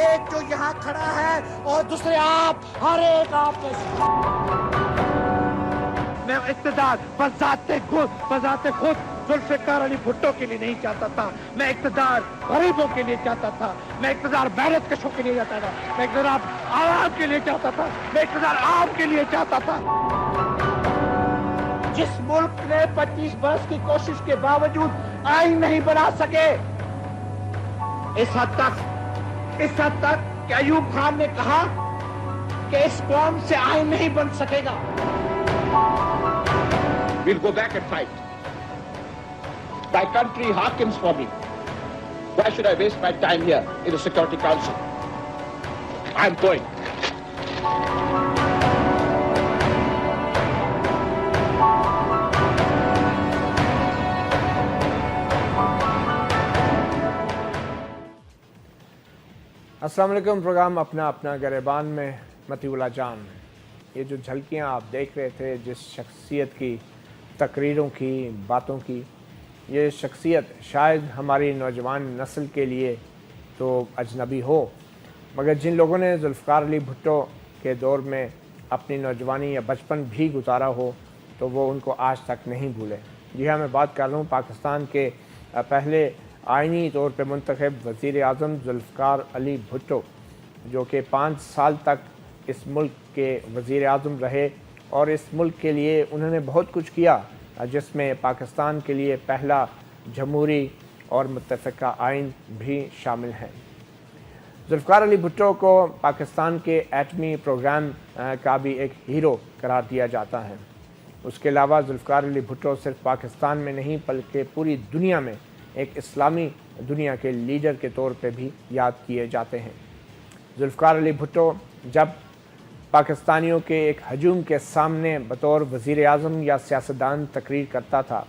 ایک جو یہاں کھڑا ہے اور دوسرے آپ، ہر ایک آپ میں سے۔ میں اقتدار بذات خود ذوالفقار علی بھٹو کے لیے نہیں چاہتا تھا، میں اقتدار غریبوں کے لیے چاہتا تھا، میں اقتدار محنت کشوں کے لیے چاہتا تھا، میں اقتدار عوام کے لیے چاہتا تھا، میں اقتدار عام کے لیے چاہتا تھا۔ جس ملک نے 25 برس کی کوشش کے باوجود آئین نہیں بنا سکے، اس حد تک کہ ایوب خان نے کہا کہ اس قوم سے آئین نہیں بن سکے گا۔ We'll go back and fight. My country hearkens for me. Why should I waste my time here in the Security Council? I'm going. السلام علیکم۔ پروگرام اپنا گریبان میں متی اللہ جان۔ یہ جو جھلکیاں آپ دیکھ رہے تھے جس شخصیت کی تقریروں کی باتوں کی، یہ شخصیت شاید ہماری نوجوان نسل کے لیے تو اجنبی ہو، مگر جن لوگوں نے ذوالفقار علی بھٹو کے دور میں اپنی نوجوانی یا بچپن بھی گزارا ہو تو وہ ان کو آج تک نہیں بھولے۔ جی ہاں، میں بات کر رہا ہوں پاکستان کے پہلے آئینی طور پہ منتخب وزیر اعظم ذوالفقار علی بھٹو، جو کہ 5 سال تک اس ملک کے وزیر اعظم رہے اور اس ملک کے لیے انہوں نے بہت کچھ کیا، جس میں پاکستان کے لیے پہلا جمہوری اور متفقہ آئین بھی شامل ہے۔ ذوالفقار علی بھٹو کو پاکستان کے ایٹمی پروگرام کا بھی ایک ہیرو قرار دیا جاتا ہے۔ اس کے علاوہ ذوالفقار علی بھٹو صرف پاکستان میں نہیں بلکہ پوری دنیا میں ایک اسلامی دنیا کے لیڈر کے طور پہ بھی یاد کیے جاتے ہیں۔ ذوالفقار علی بھٹو جب پاکستانیوں کے ایک ہجوم کے سامنے بطور وزیر اعظم یا سیاستدان تقریر کرتا تھا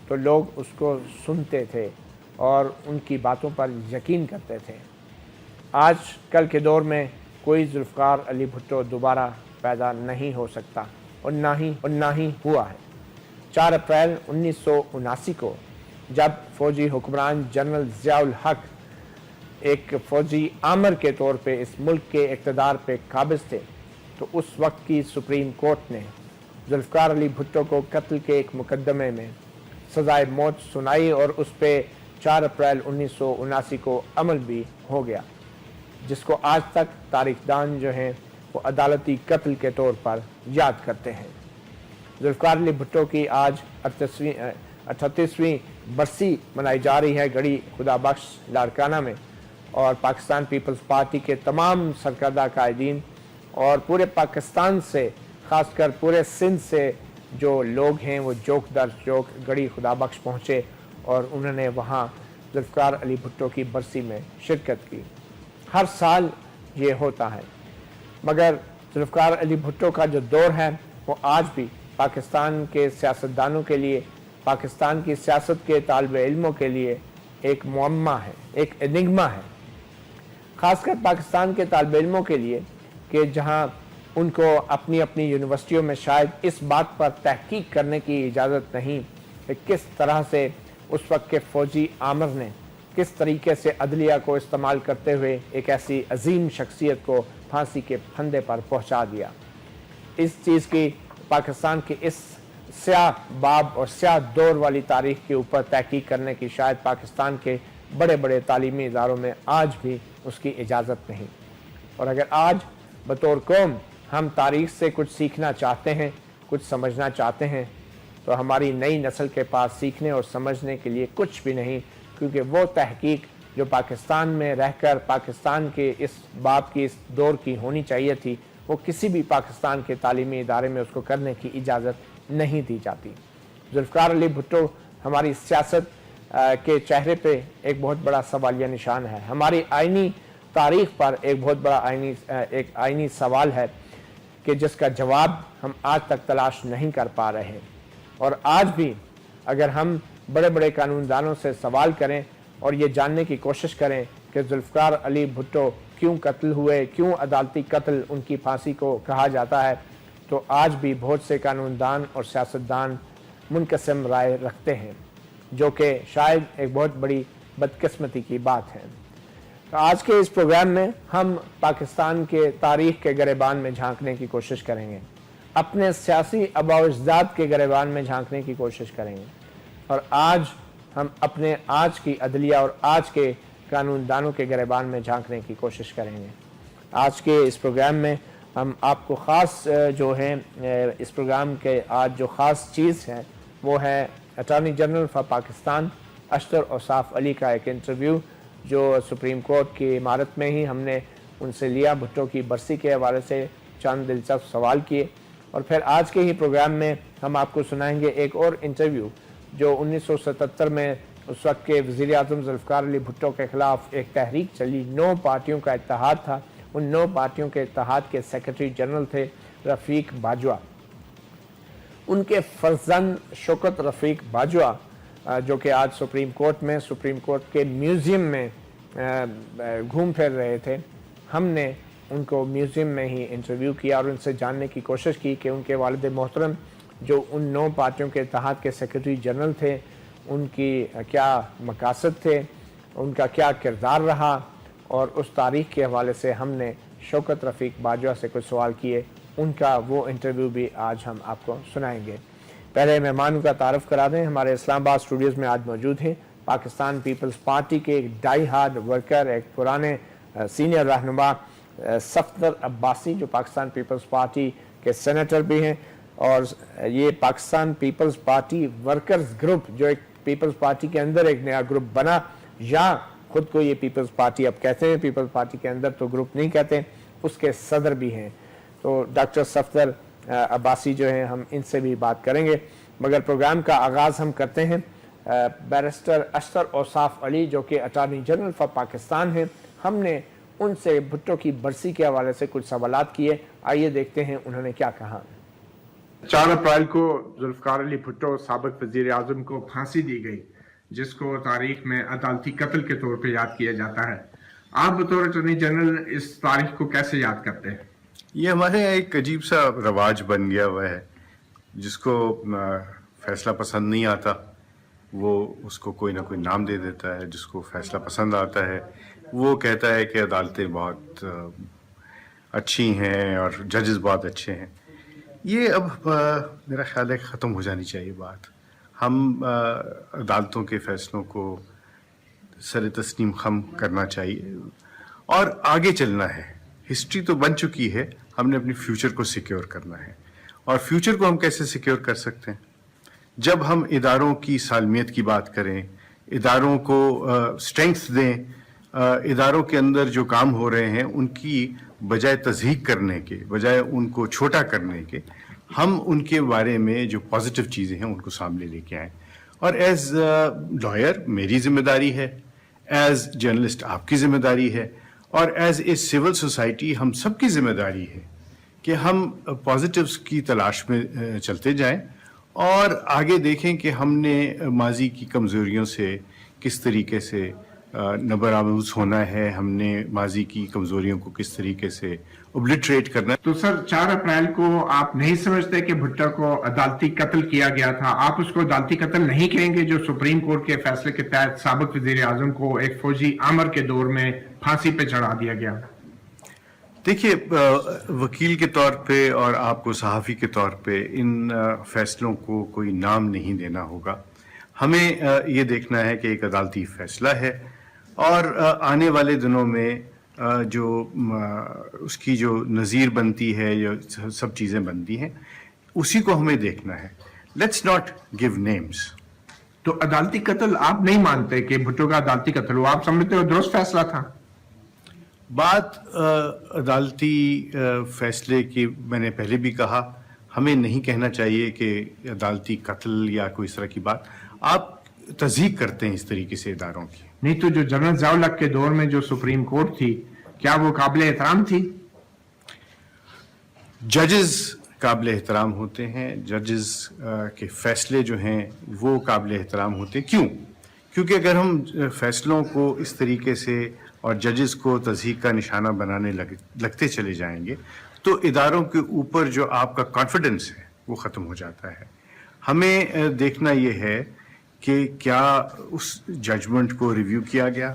تو لوگ اس کو سنتے تھے اور ان کی باتوں پر یقین کرتے تھے۔ آج کل کے دور میں کوئی ذوالفقار علی بھٹو دوبارہ پیدا نہیں ہو سکتا اور نہ ہی ہوا ہے۔ 4 اپریل 1979 کو جب فوجی حکمران جنرل ضیاء الحق ایک فوجی آمر کے طور پہ اس ملک کے اقتدار پہ قابض تھے تو اس وقت کی سپریم کورٹ نے ذوالفقار علی بھٹو کو قتل کے ایک مقدمے میں سزائے موت سنائی اور اس پہ 4 اپریل 1979 کو عمل بھی ہو گیا، جس کو آج تک تاریخ دان جو ہیں وہ عدالتی قتل کے طور پر یاد کرتے ہیں۔ ذوالفقار علی بھٹو کی آج 38ویں برسی منائی جا رہی ہے گڑھی خدا بخش لاڑکانہ میں، اور پاکستان پیپلز پارٹی کے تمام سرکردہ قائدین اور پورے پاکستان سے، خاص کر پورے سندھ سے جو لوگ ہیں وہ جوک در جوک گڑھی خدا بخش پہنچے اور انہوں نے وہاں ذوالفقار علی بھٹو کی برسی میں شرکت کی۔ ہر سال یہ ہوتا ہے، مگر ذوالفقار علی بھٹو کا جو دور ہے وہ آج بھی پاکستان کے سیاستدانوں کے لیے، پاکستان کی سیاست کے طالب علموں کے لیے ایک معمہ ہے، ایک انگما ہے، خاص کر پاکستان کے طالب علموں کے لیے کہ جہاں ان کو اپنی یونیورسٹیوں میں شاید اس بات پر تحقیق کرنے کی اجازت نہیں کہ کس طرح سے اس وقت کے فوجی آمر نے کس طریقے سے عدلیہ کو استعمال کرتے ہوئے ایک ایسی عظیم شخصیت کو پھانسی کے پھندے پر پہنچا دیا۔ اس چیز کی پاکستان کی اس سیاہ باب اور سیاہ دور والی تاریخ کے اوپر تحقیق کرنے کی شاید پاکستان کے بڑے تعلیمی اداروں میں آج بھی اس کی اجازت نہیں۔ اور اگر آج بطور قوم ہم تاریخ سے کچھ سیکھنا چاہتے ہیں، کچھ سمجھنا چاہتے ہیں، تو ہماری نئی نسل کے پاس سیکھنے اور سمجھنے کے لیے کچھ بھی نہیں، کیونکہ وہ تحقیق جو پاکستان میں رہ کر پاکستان کے اس باب کی، اس دور کی ہونی چاہیے تھی، وہ کسی بھی پاکستان کے تعلیمی ادارے میں اس کو کرنے کی اجازت نہیں دی جاتی۔ ذوالفقار علی بھٹو ہماری سیاست کے چہرے پہ ایک بہت بڑا سوالیہ نشان ہے، ہماری آئینی تاریخ پر ایک بہت بڑا آئینی سوال ہے کہ جس کا جواب ہم آج تک تلاش نہیں کر پا رہے ہیں۔ اور آج بھی اگر ہم بڑے قانون دانوں سے سوال کریں اور یہ جاننے کی کوشش کریں کہ ذوالفقار علی بھٹو کیوں قتل ہوئے، کیوں عدالتی قتل ان کی پھانسی کو کہا جاتا ہے، تو آج بھی بہت سے قانون دان اور سیاستدان منقسم رائے رکھتے ہیں، جو کہ شاید ایک بہت بڑی بدقسمتی کی بات ہے۔ تو آج کے اس پروگرام میں ہم پاکستان کے تاریخ کے گریبان میں جھانکنے کی کوشش کریں گے، اپنے سیاسی آباء و اجداد کے گریبان میں جھانکنے کی کوشش کریں گے، اور آج ہم اپنے آج کی عدلیہ اور آج کے قانون دانوں کے گریبان میں جھانکنے کی کوشش کریں گے۔ آج کے اس پروگرام میں ہم آپ کو خاص جو ہے اس پروگرام کے آج جو خاص چیز ہے وہ ہے اٹارنی جنرل فار پاکستان اشتر اوصاف علی کا ایک انٹرویو جو سپریم کورٹ کی عمارت میں ہی ہم نے ان سے لیا، بھٹو کی برسی کے حوالے سے چند دلچسپ سوال کیے، اور پھر آج کے ہی پروگرام میں ہم آپ کو سنائیں گے ایک اور انٹرویو جو 1977 میں اس وقت کے وزیر اعظم ذوالفقار علی بھٹو کے خلاف ایک تحریک چلی، 9 پارٹیوں کا اتحاد تھا، ان 9 پارٹیوں کے اتحاد کے سیکرٹری جنرل تھے رفیق باجوہ۔ ان کے فرزند شوکت رفیق باجوہ جو کہ آج سپریم کورٹ کے میوزیم میں گھوم پھر رہے تھے، ہم نے ان کو میوزیم میں ہی انٹرویو کیا اور ان سے جاننے کی کوشش کی کہ ان کے والد محترم جو ان 9 پارٹیوں کے اتحاد کے سیکرٹری جنرل تھے، ان کی کیا مقاصد تھے، ان کا کیا کردار رہا، اور اس تاریخ کے حوالے سے ہم نے شوکت رفیق باجوہ سے کچھ سوال کیے، ان کا وہ انٹرویو بھی آج ہم آپ کو سنائیں گے۔ پہلے مہمانوں کا تعارف کرا دیں، ہمارے اسلام آباد اسٹوڈیوز میں آج موجود ہیں پاکستان پیپلز پارٹی کے ایک ڈائی ہارڈ ورکر، ایک پرانے سینئر رہنما صفدر عباسی جو پاکستان پیپلز پارٹی کے سینیٹر بھی ہیں، اور یہ Pakistan Peoples Party workers group جو ایک پیپلز پارٹی کے اندر ایک نیا گروپ بنا، یا خود کو یہ پیپلز پارٹی اب کہتے ہیں، پیپلز پارٹی کے اندر تو گروپ نہیں کہتے، اس کے صدر بھی ہیں۔ تو ڈاکٹر صفدر عباسی جو ہیں ہم ان سے بھی بات کریں گے، مگر پروگرام کا آغاز ہم کرتے ہیں بیرسٹر اشتر اوصاف علی جو کہ اٹارنی جنرل فار پاکستان ہیں۔ ہم نے ان سے بھٹو کی برسی کے حوالے سے کچھ سوالات کیے، آئیے دیکھتے ہیں انہوں نے کیا کہا۔ 4 اپریل کو ذوالفقار علی بھٹو سابق وزیر اعظم کو پھانسی دی گئی، جس کو تاریخ میں عدالتی قتل کے طور پہ یاد کیا جاتا ہے۔ آپ بطور اٹارنی جنرل اس تاریخ کو کیسے یاد کرتے ہیں؟ یہ ہمارے یہاں ایک عجیب سا رواج بن گیا ہوا ہے، جس کو فیصلہ پسند نہیں آتا وہ اس کو کوئی نہ کوئی نام دے دیتا ہے، جس کو فیصلہ پسند آتا ہے وہ کہتا ہے کہ عدالتیں بہت اچھی ہیں اور ججز بہت اچھے ہیں۔ یہ اب میرا خیال ہے ختم ہو جانی چاہیے بات۔ ہم عدالتوں کے فیصلوں کو سر تسلیم خم کرنا چاہیے اور آگے چلنا ہے۔ ہسٹری تو بن چکی ہے، ہم نے اپنی فیوچر کو سیکیور کرنا ہے، اور فیوچر کو ہم کیسے سیکیور کر سکتے ہیں؟ جب ہم اداروں کی سالمیت کی بات کریں، اداروں کو اسٹرینگتھ دیں، اداروں کے اندر جو کام ہو رہے ہیں ان کی بجائے تضحیق کرنے کے، بجائے ان کو چھوٹا کرنے کے، ہم ان کے بارے میں جو پازیٹیو چیزیں ہیں ان کو سامنے لے کے آئیں۔ اور ایز لائر میری ذمہ داری ہے، ایز جرنلسٹ آپ کی ذمہ داری ہے، اور ایز اے سول سوسائٹی ہم سب کی ذمہ داری ہے کہ ہم پازیٹیوز کی تلاش میں چلتے جائیں اور آگے دیکھیں کہ ہم نے ماضی کی کمزوریوں سے کس طریقے سے نبرآمیز ہونا ہے، ہم نے ماضی کی کمزوریوں کو کس طریقے سے اوبلیٹریٹ کرنا ہے۔ تو سر 4 اپریل کو آپ نہیں سمجھتے کہ بھٹو کو عدالتی قتل کیا گیا تھا؟ آپ اس کو عدالتی قتل نہیں کہیں گے جو سپریم کورٹ کے فیصلے کے تحت سابق وزیر اعظم کو ایک فوجی آمر کے دور میں پھانسی پہ چڑھا دیا گیا؟ دیکھیے، وکیل کے طور پہ اور آپ کو صحافی کے طور پہ ان فیصلوں کو کوئی نام نہیں دینا ہوگا۔ ہمیں یہ دیکھنا ہے کہ ایک عدالتی فیصلہ ہے، اور آنے والے دنوں میں جو اس کی جو نظیر بنتی ہے، جو سب چیزیں بنتی ہیں، اسی کو ہمیں دیکھنا ہے۔ Let's not give names. تو عدالتی قتل آپ نہیں مانتے کہ بھٹو کا عدالتی قتل ہوا؟ آپ سمجھتے ہو درست فیصلہ تھا؟ بات عدالتی فیصلے کی میں نے پہلے بھی کہا، ہمیں نہیں کہنا چاہیے کہ عدالتی قتل یا کوئی اس طرح کی بات۔ آپ تضحیق کرتے ہیں اس طریقے سے اداروں کی۔ نہیں تو جو جنرل ضیاء الحق کے دور میں جو سپریم کورٹ تھی، کیا وہ قابل احترام تھی؟ ججز قابل احترام ہوتے ہیں، ججز کے فیصلے جو ہیں وہ قابل احترام ہوتے ہیں۔ کیوں؟ کیونکہ اگر ہم فیصلوں کو اس طریقے سے اور ججز کو تضحیق کا نشانہ بنانے لگتے چلے جائیں گے تو اداروں کے اوپر جو آپ کا کانفیڈنس ہے وہ ختم ہو جاتا ہے۔ ہمیں دیکھنا یہ ہے کہ کیا اس ججمنٹ کو ریویو کیا گیا،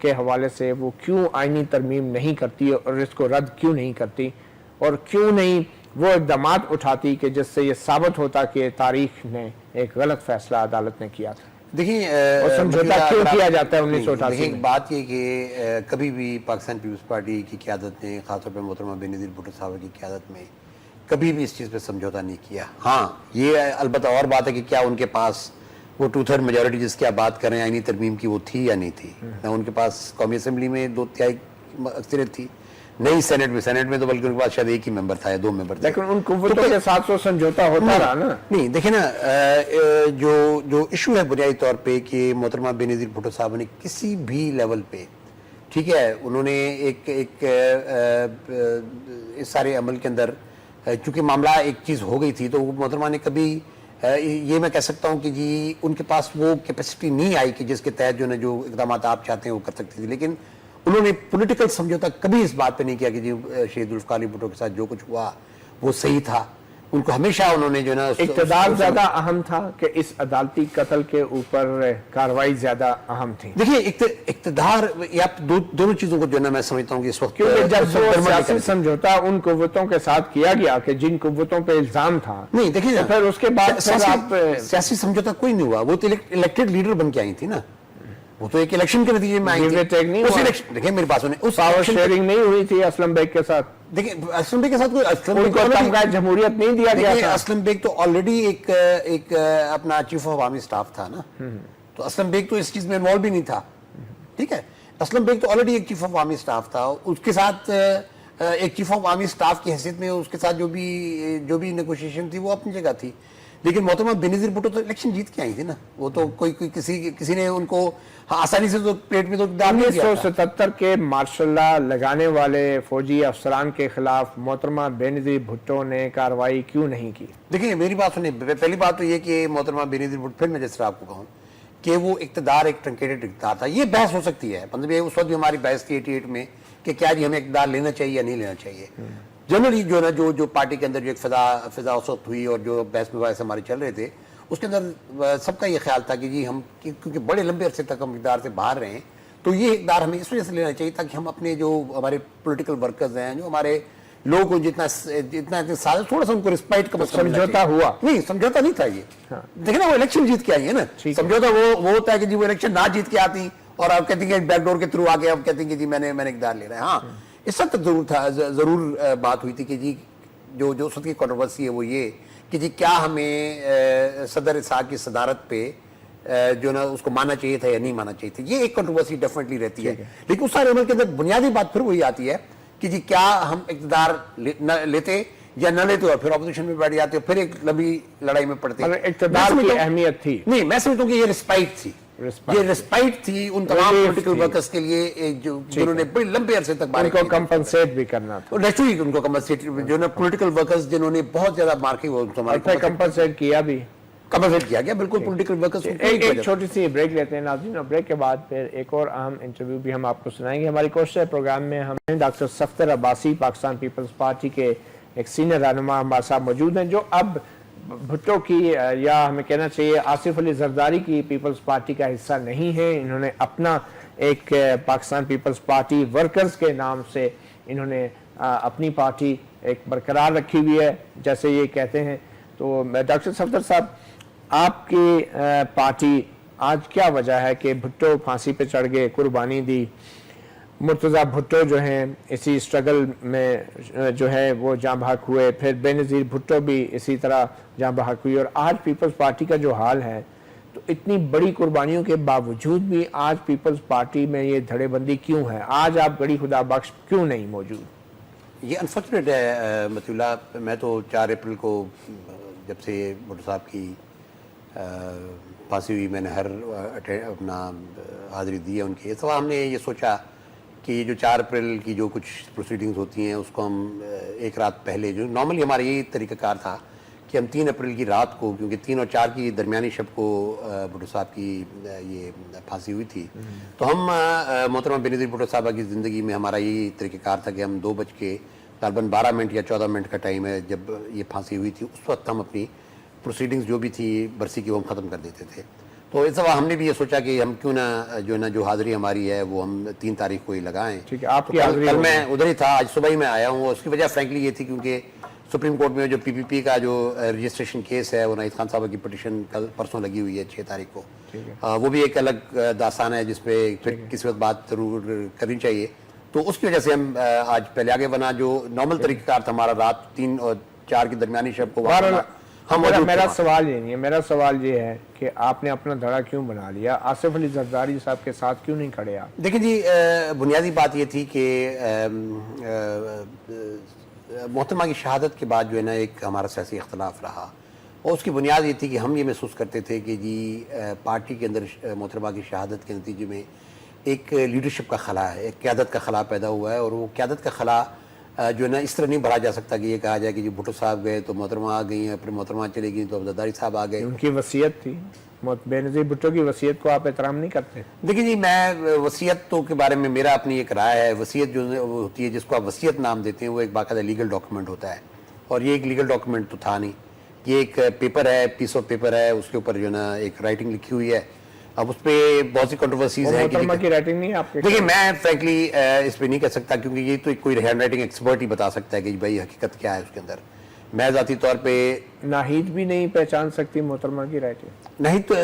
کے حوالے سے وہ کیوں آئینی ترمیم نہیں کرتی اور اس کو رد کیوں نہیں کرتی اور کیوں نہیں وہ اقدامات اٹھاتی کہ جس سے یہ ثابت ہوتا کہ تاریخ نے ایک غلط فیصلہ عدالت نے کیا تھا. دیکھیں اور سمجھوتا کیوں کیا جاتا ہے 1988 ایک میں؟ بات یہ کہ کبھی بھی پاکستان پیپلز پارٹی کی قیادت نے خاص طور پہ محترمہ بینظیر بھٹو صاحبہ کی قیادت میں کبھی بھی اس چیز پہ سمجھوتا نہیں کیا. ہاں یہ البتہ اور بات ہے کہ کیا ان کے پاس وہ 2/3 میجورٹی جس کی آپ بات کر رہے ہیں آئینی ترمیم کی وہ تھی یا نہیں تھی. نہ ان کے پاس قومی اسمبلی میں 2/3 اکثریت تھی, نہیں سینٹ میں تو بلکہ ان کے پاس شاید ایک ہی ممبر تھا یا 2 ممبر تھے. لیکن ان قوتوں کے ساتھ تو سمجھوتا ہوتا رہا نا. نہیں دیکھیں نا, جو ایشو ہے بنیادی طور پہ کہ محترمہ بینظیر بھٹو صاحب نے کسی بھی لیول پہ, ٹھیک ہے, انہوں نے ایک اس سارے عمل کے اندر چونکہ معاملہ ایک چیز ہو گئی تھی تو محترمہ نے کبھی یہ میں کہہ سکتا ہوں کہ جی ان کے پاس وہ کیپیسٹی نہیں آئی کہ جس کے تحت جو اقدامات آپ چاہتے ہیں وہ کر سکتی تھی. لیکن انہوں نے پولیٹیکل سمجھوتا کبھی اس بات پہ نہیں کیا کہ جی شہید ذوالفقار علی بھٹو کے ساتھ جو کچھ ہوا وہ صحیح تھا. ان کو ہمیشہ انہوں نے جو نا اقتدار زیادہ اہم تھا کہ اس عدالتی قتل کے اوپر کاروائی زیادہ اہم تھی. دیکھیں اقتدار یا دونوں چیزوں کو جو نا میں سمجھتا ہوں کہ اس وقت کیونکہ جب وہ سیاسی سمجھوتا ان قوتوں کے ساتھ کیا گیا کہ جن قوتوں پہ الزام تھا, نہیں دیکھیں پھر اس کے بعد آپ سیاسی سمجھوتا کوئی نہیں ہوا. وہ تو الیکٹڈ لیڈر بن کے آئی تھی نا, وہ تو ایک الیکشن کے نتیجے میں آئی تھی. دیکھیں میری بات سنیں, اس پاور شیئرنگ نہیں ہوئی تھی اسلم بیگ کے ساتھ. دیکھیں اسلم بیگ کے ساتھ ان کو تمغہ جمہوریت نہیں دیا گیا تھا. اسلم بیگ تو آلریڈی ایک اپنا چیف آف عوامی اسٹاف تھا نا, تو اسلم بیگ تو اس چیز میں انوالو بھی نہیں تھا. ٹھیک ہے, اسلم بیگ تو آلریڈی ایک چیف آف عوامی اسٹاف تھا. اس کے ساتھ ایک چیف آف عوامی اسٹاف کی حیثیت میں اس کے ساتھ جو بھی نیگوشیشن تھی وہ اپنی جگہ تھی. لیکن محترمہ بینظیر بھٹو تو الیکشن جیت کے آئی تھی نا, وہ تو کوئی کسی نے ان کو آسانی سے تو پلیٹ میں تو ڈال نہیں دیا. 1977 کے مارشل لا لگانے والے فوجی افسران کے خلاف محترمہ بینظیر بھٹو نے کارروائی کیوں نہیں کی؟ دیکھیں میری بات سنیں, پہلی بات تو یہ کہ محترمہ بینظیر بھٹو, پھر میں جس طرح آپ کو کہوں کہ وہ اقتدار ایک ٹرنکیٹڈ اقتدار تھا. یہ بحث ہو سکتی ہے, مطلب یہ اس وقت بھی ہماری بحث تھی 88 میں کہ کیا جی ہمیں اقتدار لینا چاہیے یا نہیں لینا چاہیے. جنرلی جو نا جو پارٹی کے اندر جو ایک فضا اس وقت ہوئی اور جو بحث مباحث ہمارے چل رہے تھے اس کے اندر سب کا یہ خیال تھا کہ جی ہم کیونکہ بڑے لمبے عرصے تک ہم اقتدار سے باہر رہے ہیں تو یہ اقتدار ہمیں اس وجہ سے لینا چاہیے تاکہ ہم اپنے جو ہمارے پولیٹیکل ورکرز ہیں, جو ہمارے لوگوں کو جتنا سال تھوڑا سا ان کو رسپائٹ کا سمجھوتا ہوا نہیں, سمجھوتا نہیں تھا یہ. دیکھیں نا وہ الیکشن جیت کے آئی ہے نا, سمجھوتا وہ ہوتا ہے کہ جی وہ الیکشن نہ جیت کے آتی اور آپ کہتے ہیں کہ بیک ڈور کے تھرو آگے آپ کہتے ہیں کہ جی میں نے اقتدار لے رہا ہے. ہاں اس وقت ضرور بات ہوئی تھی کہ جی جو اس وقت کی کنٹروورسی ہے وہ یہ کہ جی کیا ہمیں صدر اسحاق کی صدارت پہ جو نا اس کو ماننا چاہیے تھا یا نہیں ماننا چاہیے تھا. یہ ایک کنٹروورسی ڈیفینیٹلی رہتی ہے. لیکن اس سارے عمل کے اندر بنیادی بات پھر وہی آتی ہے کہ جی کیا ہم اقتدار لیتے یا نہ لیتے اور پھر اپوزیشن میں بیٹھ جاتے اور پھر ایک لمبی لڑائی میں پڑتے. اقتدار کی اہمیت تھی نہیں, میں سمجھتا ہوں کہ یہ رسپائٹ تھی, یہ رسپائٹ تھی ان تمام پولیٹیکل ورکرز کے لیے جنہوں نے بڑے لمبے عرصے تک ان کو کمپنسیٹ بھی کرنا تھا. نیچرلی ان کو کمپنسیٹ جو نا پولیٹیکل ورکرز جنہوں نے بہت زیادہ مار کے وہ کمپنسیٹ کیا بھی کمپنسیٹ کیا گیا بالکل پولیٹیکل ورکرز. ایک چھوٹی سی بریک لیتے ہیں ناظرین, اور بریک کے بعد پھر ایک اور اہم انٹرویو بھی ہم آپ کو سنائیں گے. ہماری کوشش ہے پروگرام میں ہمیں doctor Safdar Abbasi Pakistan Peoples Party کے ایک سینئر رہنما ہمارے ساتھ موجود ہیں جو اب بھٹو کی یا ہمیں کہنا چاہیے آصف علی زرداری کی پیپلز پارٹی کا حصہ نہیں ہے. انہوں نے اپنا ایک پاکستان پیپلز پارٹی ورکرز کے نام سے انہوں نے اپنی پارٹی ایک برقرار رکھی ہوئی ہے جیسے یہ کہتے ہیں. تو ڈاکٹر صفدر صاحب, آپ کی پارٹی آج کیا وجہ ہے کہ بھٹو پھانسی پہ چڑھ گئے, قربانی دی, مرتضیٰ بھٹو جو ہیں اسی اسٹرگل میں جو ہے وہ جاں بحق ہوئے, پھر بینظیر بھٹو بھی اسی طرح جاں بحق ہوئی, اور آج پیپلز پارٹی کا جو حال ہے تو اتنی بڑی قربانیوں کے باوجود بھی آج پیپلز پارٹی میں یہ دھڑے بندی کیوں ہے؟ آج آپ گڑی خدا بخش کیوں نہیں موجود؟ یہ انفارچونیٹ ہے مطیع اللہ. میں تو 4 اپریل کو جب سے بھٹو صاحب کی پھانسی ہوئی میں نے ہر اپنا حاضری دی ہے ان کی. اس ہم نے یہ سوچا کہ یہ جو 4 اپریل کی جو کچھ پروسیڈنگز ہوتی ہیں اس کو ہم ایک رات پہلے, جو نارملی ہمارا یہی طریقہ کار تھا کہ ہم 3 اپریل کی رات کو, کیونکہ 3 اور 4 کی درمیانی شب کو بھٹو صاحب کی یہ پھانسی ہوئی تھی, تو ہم محترمہ بینظیر بھٹو صاحبہ کی زندگی میں ہمارا یہی طریقہ کار تھا کہ ہم 2:12 یا 14 منٹ کا ٹائم ہے جب یہ پھانسی ہوئی تھی, اس وقت ہم اپنی پروسیڈنگز جو بھی تھی برسی کی وہ ہم ختم کر دیتے تھے. تو اس دفعہ ہم نے بھی یہ سوچا کہ ہم کیوں نہ جو حاضری ہماری ہے وہ ہم 3 تاریخ کو ہی لگائیں. ٹھیک ہے, آپ کی حاضری کل میں ادھر ہی تھا, آج صبح ہی میں آیا ہوں. اس کی وجہ فرینکلی یہ تھی کیونکہ سپریم کورٹ میں جو پی پی پی کا جو رجسٹریشن کیس ہے, وہ ناہید خان صاحب کی پٹیشن کل پرسوں لگی ہوئی ہے 6 تاریخ کو. وہ بھی ایک الگ داستان ہے جس پہ کسی وقت بات ضرور کرنی چاہیے. تو اس کی وجہ سے ہم آج پہلے آگے بنا. جو نارمل طریقہ کار تھا ہمارا رات 3 اور 4 کی درمیانی شب کو میرا سوال یہ نہیں ہے, میرا سوال یہ ہے کہ آپ نے اپنا دھڑا کیوں بنا لیا, آصف علی زرداری صاحب کے ساتھ کیوں نہیں کھڑے آپ؟ دیکھیں جی, بنیادی بات یہ تھی کہ محترمہ کی شہادت کے بعد جو ہے نا ایک ہمارا سیاسی اختلاف رہا, اور اس کی بنیاد یہ تھی کہ ہم یہ محسوس کرتے تھے کہ جی پارٹی کے اندر محترمہ کی شہادت کے نتیجے میں ایک لیڈرشپ کا خلا ہے, ایک قیادت کا خلا پیدا ہوا ہے. اور وہ قیادت کا خلا جو ہے نا اس طرح نہیں بھرا جا سکتا کہ یہ کہا جائے کہ جی بھٹو صاحب گئے تو محترمہ آ گئی ہیں, پھر محترمہ چلے گئی تو زرداری صاحب آ گئے. ان کی وصیت تھی, بے نظیر بھٹو کی وصیت کو آپ احترام نہیں کرتے؟ دیکھیں جی, میں وصیتوں کے بارے میں میرا اپنی ایک رائے ہے. وصیت جو ہوتی ہے, جس کو آپ وصیت نام دیتے ہیں, وہ ایک باقاعدہ لیگل ڈاکیومنٹ ہوتا ہے, اور یہ ایک لیگل ڈاکیومنٹ تو تھا نہیں. یہ ایک پیپر ہے, پیس آف پیپر ہے, اس کے اوپر جو ہے نا ایک رائٹنگ لکھی ہوئی ہے. اب اس پہ بہت سی کنٹروورسیز ہیں. محترمہ کی رائٹنگ نہیں ہے آپ کے؟ دیکھیں میں فرینکلی اس پہ نہیں کہہ سکتا, کیونکہ یہ تو کوئی ہینڈ رائٹنگ ایکسپرٹ ہی بتا سکتا ہے کہ بھائی حقیقت کیا ہے اس کے اندر. میں ذاتی طور پہ ناہید بھی نہیں پہچان سکتی محترمہ کی رائٹنگ. نہیں تو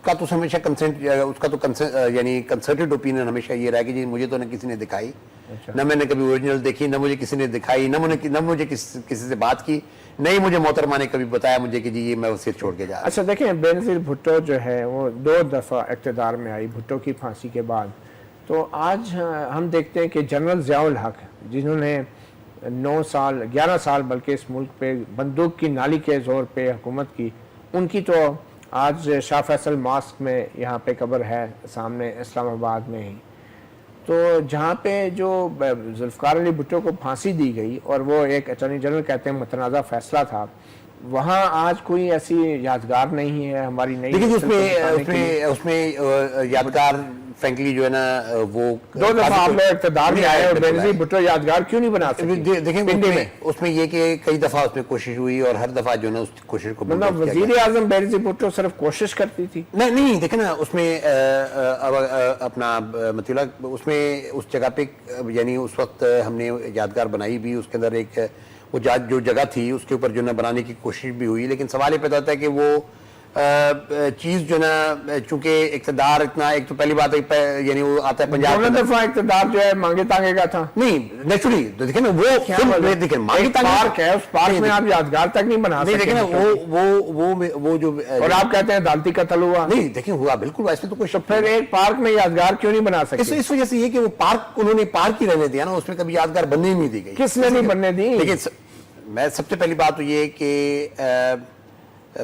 کا تو ہمیشہ کنسنٹ, اس کا تو یعنی کنسلٹڈ اوپینین ہمیشہ یہ رہا کہ جی مجھے تو نہ کسی نے دکھائی, نہ میں نے کبھی اوریجنل دیکھی, نہ مجھے کسی نے دکھائی, نہ مجھے کسی سے بات کی, نہیں مجھے محترمہ نے کبھی بتایا مجھے کہ جی یہ میں وصیت چھوڑ کے جا رہا ہوں. اچھا دیکھیں, بے نظیر بھٹو جو ہے وہ 2 دفعہ اقتدار میں آئی بھٹو کی پھانسی کے بعد. تو آج ہم دیکھتے ہیں کہ جنرل ضیاء الحق, جنہوں نے 9 سال 11 سال بلکہ اس ملک پہ بندوق کی نالی کے زور پہ حکومت کی, ان کی تو آج شاہ فیصل ماسک میں یہاں پہ قبر ہے سامنے اسلام آباد میں ہی. تو جہاں پہ جو ذوالفقار علی بھٹو کو پھانسی دی گئی اور وہ ایک اٹارنی جنرل کہتے ہیں متنازع فیصلہ تھا, وہاں آج کوئی ایسی یادگار نہیں ہے ہماری نئی. دیکھیں اس میں یادگار فرینکلی جو ہے نا وہ 2 دفعہ آپ لوگ اقتدار میں آئے اور بے نظیر بھٹو یادگار کیوں نہیں بنا سکتے؟ دیکھیں اس میں یہ کہ کئی دفعہ اس میں کوشش ہوئی, اور ہر دفعہ جو ہے نا اس کوشش کو مطلب وزیر اعظم بے نظیر بھٹو صرف کوشش کرتی تھی. نہیں دیکھیں نا اس میں اپنا مطلب اس میں اس جگہ پہ یعنی اس وقت ہم نے یادگار بنائی بھی, اس کے اندر ایک وہ جو جگہ تھی اس کے اوپر جو ہے نا بنانے کی کوشش بھی ہوئی. لیکن سوال یہ پیدا ہوتا ہے کہ وہ چیز جو نا چونکہ اقتدار اتنا, ایک تو پہلی بات یعنی وہ آتا ہے پنجاب. 2 دفعہ اقتدار جو ہے مانگے تانگے کا تھا. نہیں نیچرلی دیکھیں نا وہ دیکھیں مانگے پارک ہے, اس پارک میں آپ یادگار تک نہیں بنا سکتے. دیکھیں نا وہ جو, اور آپ کہتے ہیں عدالتی قتل ہوا. نہیں دیکھیں ہوا بالکل, ایسے تو کوئی شک. پھر ایک پارک میں یادگار کیوں نہیں بنا سکتے؟ اس وجہ سے یہ کہ وہ پارک انہوں نے پارک ہی رہنے دیا نا, اس میں کبھی یادگار بننے ہی نہیں دی گئی. کس نے نہیں بننے دی؟ لیکن میں سب سے پہلی بات تو یہ کہ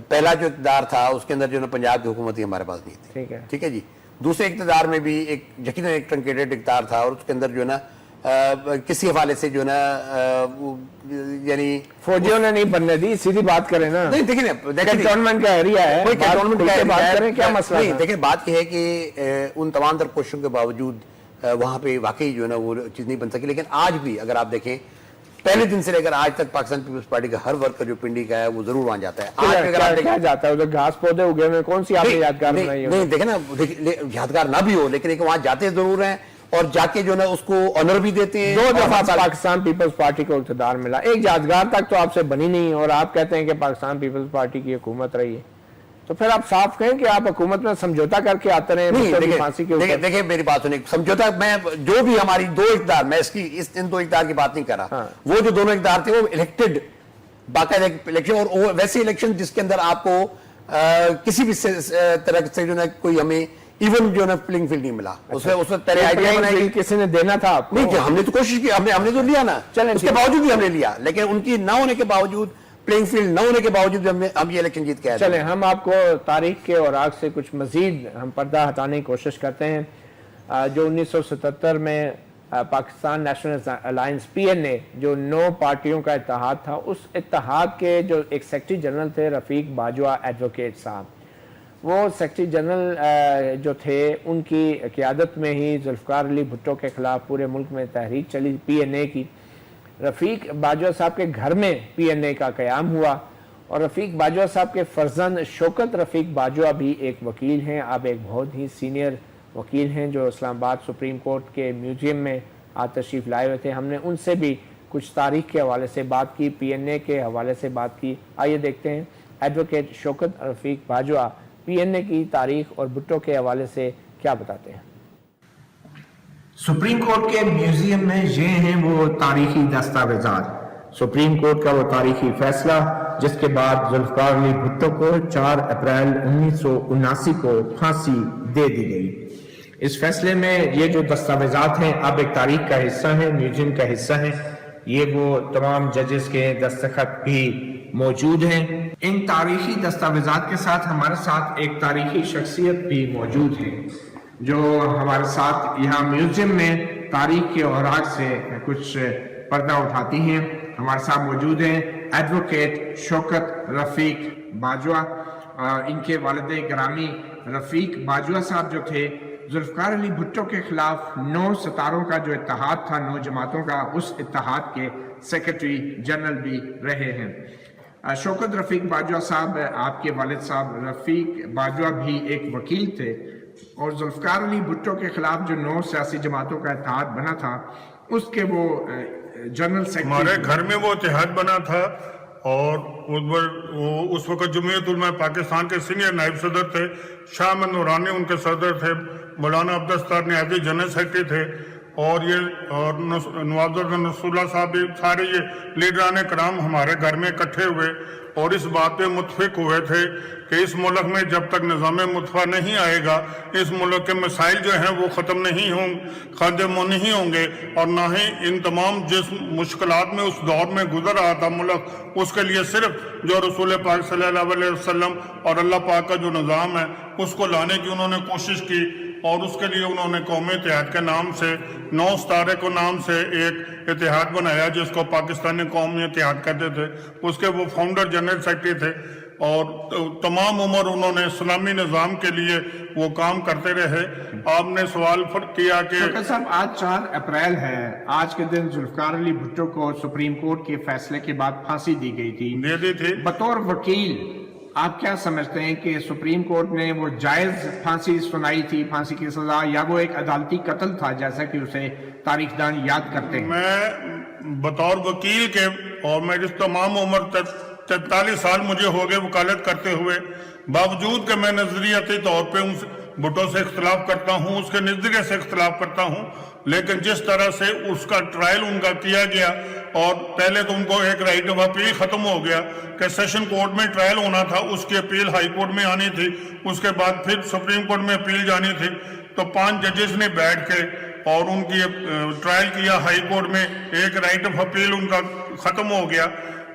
پہلا جو اقتدار تھا اس کے اندر جو ہے نا پنجاب کی حکومت ہی ہمارے پاس نہیں تھی. ٹھیک ہے جی. دوسرے اقتدار میں بھی ایک یقیناً ایک ٹرنکیٹڈ اقتدار تھا, اور اس کے اندر جو ہے نا کسی حوالے سے جو ہے نا یعنی فوجیوں نے نہیں بننے دی. سیدھی بات کریں نا. نہیں دیکھیں کنٹونمنٹ کا ایریا ہے, کوئی کنٹونمنٹ کا بات کریں, کیا مسئلہ ہے؟ دیکھیں بات یہ ہے کہ ان تمام تر کوششوں کے باوجود وہاں پہ واقعی جو ہے نا وہ چیز نہیں بن سکی. لیکن آج بھی اگر آپ دیکھیں پہلے دن سے لے کر آج تک پاکستان پیپلز پارٹی کا ہر ورکر جو پنڈی کا ہے وہ ضرور وہاں جاتا ہے. آج اگر آپ کیا جاتا ہے ادھر گھاس پودے اگے ہوئے, کون سی آپ نے یادگار بنائی؟ نہیں دیکھیں نا, یادگار نہ بھی ہو لیکن ایک وہاں جاتے ضرور ہیں, اور جا کے جو ہے نا اس کو آنر بھی دیتے ہیں. 2 دفعہ پاکستان پیپلز پارٹی کو اقتدار ملا, ایک یادگار تک تو آپ سے بنی نہیں, اور آپ کہتے ہیں کہ پاکستان پیپلز پارٹی کی حکومت رہی ہے. تو پھر آپ صاف کہیں کہ آپ حکومت میں سمجھوتا کر کے آتے رہے. دیکھیں میری بات سنیں, سمجھوتا میں جو بھی ہماری 2 اقتدار, میں ان 2 اقتدار کی بات نہیں کر رہا. وہ جو دونوں اقتدار تھے وہ الیکٹڈ باقاعدہ الیکشن, اور ویسے الیکشن جس کے اندر آپ کو کسی بھی طرح سے جو ہے کوئی ہمیں ایون جو ہے نا پلنگ فیلڈ نہیں ملا. اس وقت پہلے آئیڈیا بنائی کسی نے دینا تھا آپ کو. نہیں, ہم نے تو کوشش کی, ہم نے تو لیا نا, اس کے باوجود بھی ہم نے لیا, لیکن ان کی نہ ہونے کے باوجود, پلینگ فیلڈ نہ ہونے کے باوجود ہم یہ الیکشن جیت کے آئے. چلیں ہم آپ کو تاریخ کے اوراق سے کچھ مزید ہم پردہ ہٹانے کی کوشش کرتے ہیں. جو 1977 میں پاکستان نیشنل الائنس پی این اے جو 9 پارٹیوں کا اتحاد تھا, اس اتحاد کے جو ایک سیکرٹری جنرل تھے رفیق باجوہ ایڈوکیٹ صاحب, وہ سیکرٹری جنرل جو تھے ان کی قیادت میں ہی ذوالفقار علی بھٹو کے خلاف پورے ملک میں تحریک چلی پی این اے کی. رفیق باجوہ صاحب کے گھر میں پی این اے کا قیام ہوا, اور رفیق باجوہ صاحب کے فرزند شوکت رفیق باجوہ بھی ایک وکیل ہیں. آپ ایک بہت ہی سینئر وکیل ہیں جو اسلام آباد سپریم کورٹ کے میوزیم میں آج تشریف لائے ہوئے تھے. ہم نے ان سے بھی کچھ تاریخ کے حوالے سے بات کی, پی این اے کے حوالے سے بات کی. آئیے دیکھتے ہیں ایڈوکیٹ شوکت رفیق باجوہ پی این اے کی تاریخ اور بھٹو کے حوالے سے کیا بتاتے ہیں. سپریم کورٹ کے میوزیم میں یہ ہیں وہ تاریخی دستاویزات. سپریم کورٹ کا وہ تاریخی فیصلہ جس کے بعد ذوالفقار علی بھٹو کو 4 اپریل 1979 کو پھانسی دے دی گئی. اس فیصلے میں یہ جو دستاویزات ہیں اب ایک تاریخ کا حصہ ہیں, میوزیم کا حصہ ہیں. یہ وہ تمام ججز کے دستخط بھی موجود ہیں. ان تاریخی دستاویزات کے ساتھ ہمارے ساتھ ایک تاریخی شخصیت بھی موجود ہے جو ہمارے ساتھ یہاں میوزیم میں تاریخ کے اوراق سے کچھ پردہ اٹھاتی ہیں. ہمارے ساتھ موجود ہیں ایڈوکیٹ شوکت رفیق باجوہ. ان کے والد گرامی رفیق باجوہ صاحب جو تھے ذوالفقار علی بھٹو کے خلاف 9 ستاروں کا جو اتحاد تھا, 9 جماعتوں کا, اس اتحاد کے سیکرٹری جنرل بھی رہے ہیں. شوکت رفیق باجوہ صاحب, آپ کے والد صاحب رفیق باجوہ بھی ایک وکیل تھے اور ذوالفقار علی بھٹو کے خلاف جو 9 سیاسی جماعتوں کا اتحاد بنا تھا اس کے وہ جنرل سیکرٹری. ہمارے گھر میں وہ اتحاد بنا تھا اور اس وقت جمعیت علماء پاکستان کے سینئر نائب صدر تھے, شاہ احمد نورانی ان کے صدر تھے, مولانا عبدالستار نیازی جنرل سیکرٹری تھے اور نواز نصر اللہ صاحب بھی. سارے یہ لیڈران کرام ہمارے گھر میں اکٹھے ہوئے اور اس بات پہ متفق ہوئے تھے کہ اس ملک میں جب تک نظام متفع نہیں آئے گا اس ملک کے مسائل جو ہیں وہ ختم نہیں ہوں گے اور نہ ہی ان تمام جس مشکلات میں اس دور میں گزر رہا تھا ملک, اس کے لیے صرف جو رسول پاک صلی اللہ علیہ وسلم اور اللہ پاک کا جو نظام ہے اس کو لانے کی انہوں نے کوشش کی. اور اس کے لیے انہوں نے قومی اتحاد کے نام سے 9 ستارے کو نام سے ایک اتحاد بنایا جس کو پاکستانی قومی اتحاد کہتے تھے. اس کے وہ فاؤنڈر جنرل سیکرٹری تھے اور تمام عمر انہوں نے اسلامی نظام کے لیے وہ کام کرتے رہے. آپ نے سوال کیا کہ شوکت صاحب آج 4 اپریل ہے, آج کے دن ذوالفقار علی بھٹو کو سپریم کورٹ کے فیصلے کے بعد پھانسی دی گئی تھی. دے دی تھی. بطور وکیل آپ کیا سمجھتے ہیں کہ سپریم کورٹ نے وہ جائز پھانسی سنائی تھی, پھانسی کی سزا, یا وہ ایک عدالتی قتل تھا جیسا کہ اسے تاریخ دان یاد کرتے ہیں؟ میں بطور وکیل کے اور میری تمام عمر 43 سال مجھے ہو گئے وکالت کرتے ہوئے, باوجود کہ میں نظریاتی طور پہ ان بھٹو سے اختلاف کرتا ہوں, اس کے نظریے سے اختلاف کرتا ہوں, لیکن جس طرح سے اس کا ٹرائل ان کا کیا گیا اور پہلے تو ان کو ایک رائٹ آف اپیل ختم ہو گیا کہ سیشن کورٹ میں ٹرائل ہونا تھا, اس کی اپیل ہائی کورٹ میں آنی تھی, اس کے بعد پھر سپریم کورٹ میں اپیل جانی تھی. تو 5 ججز نے بیٹھ کے اور ان کی ٹرائل کیا ہائی کورٹ میں, ایک رائٹ آف اپیل ان کا ختم ہو گیا.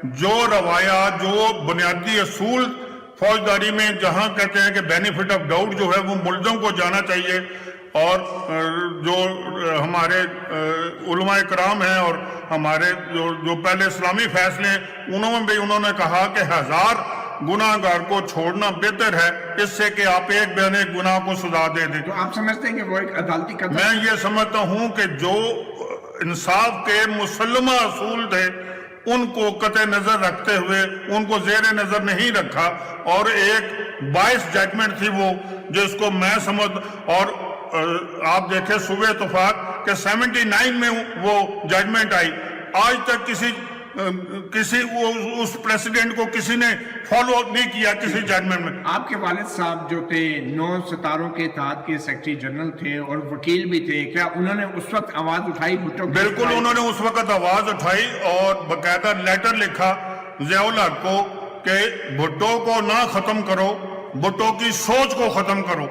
جو روایات, جو بنیادی اصول فوجداری میں جہاں کہتے ہیں کہ بینیفٹ آف ڈاؤٹ جو ہے وہ ملزم کو جانا چاہیے, اور جو ہمارے علماء کرام ہیں اور ہمارے جو پہلے اسلامی فیصلے انہوں نے کہا کہ 1000 گناہ گار کو چھوڑنا بہتر ہے اس سے کہ آپ ایک بے گناہ کو سزا دے دیں. تو آپ سمجھتے ہیں کہ وہ ایک عدالتی قتل؟ میں یہ سمجھتا ہوں کہ جو انصاف کے مسلمہ اصول تھے ان کو قطع نظر رکھتے ہوئے ان کو زیر نظر نہیں رکھا, اور ایک باعث ججمنٹ تھی وہ جس کو میں سمجھ, اور آپ دیکھیں صوبہ اتفاق کہ 79 میں وہ ججمنٹ آئی, آج تک کسی اس پریسیڈنٹ کو کسی نے فالو نہیں کیا کسی ججمنٹ میں. آپ کے والد صاحب جو تھے 9 ستاروں کے اتحاد کے سیکرٹری جنرل تھے اور وکیل بھی تھے, کیا انہوں نے اس وقت آواز اٹھائی بھٹو؟ بالکل انہوں نے اس وقت آواز اٹھائی اور باقاعدہ لیٹر لکھا ضیاء الحق کو کہ بھٹو کو نہ ختم کرو, بھٹو کی سوچ کو ختم کرو.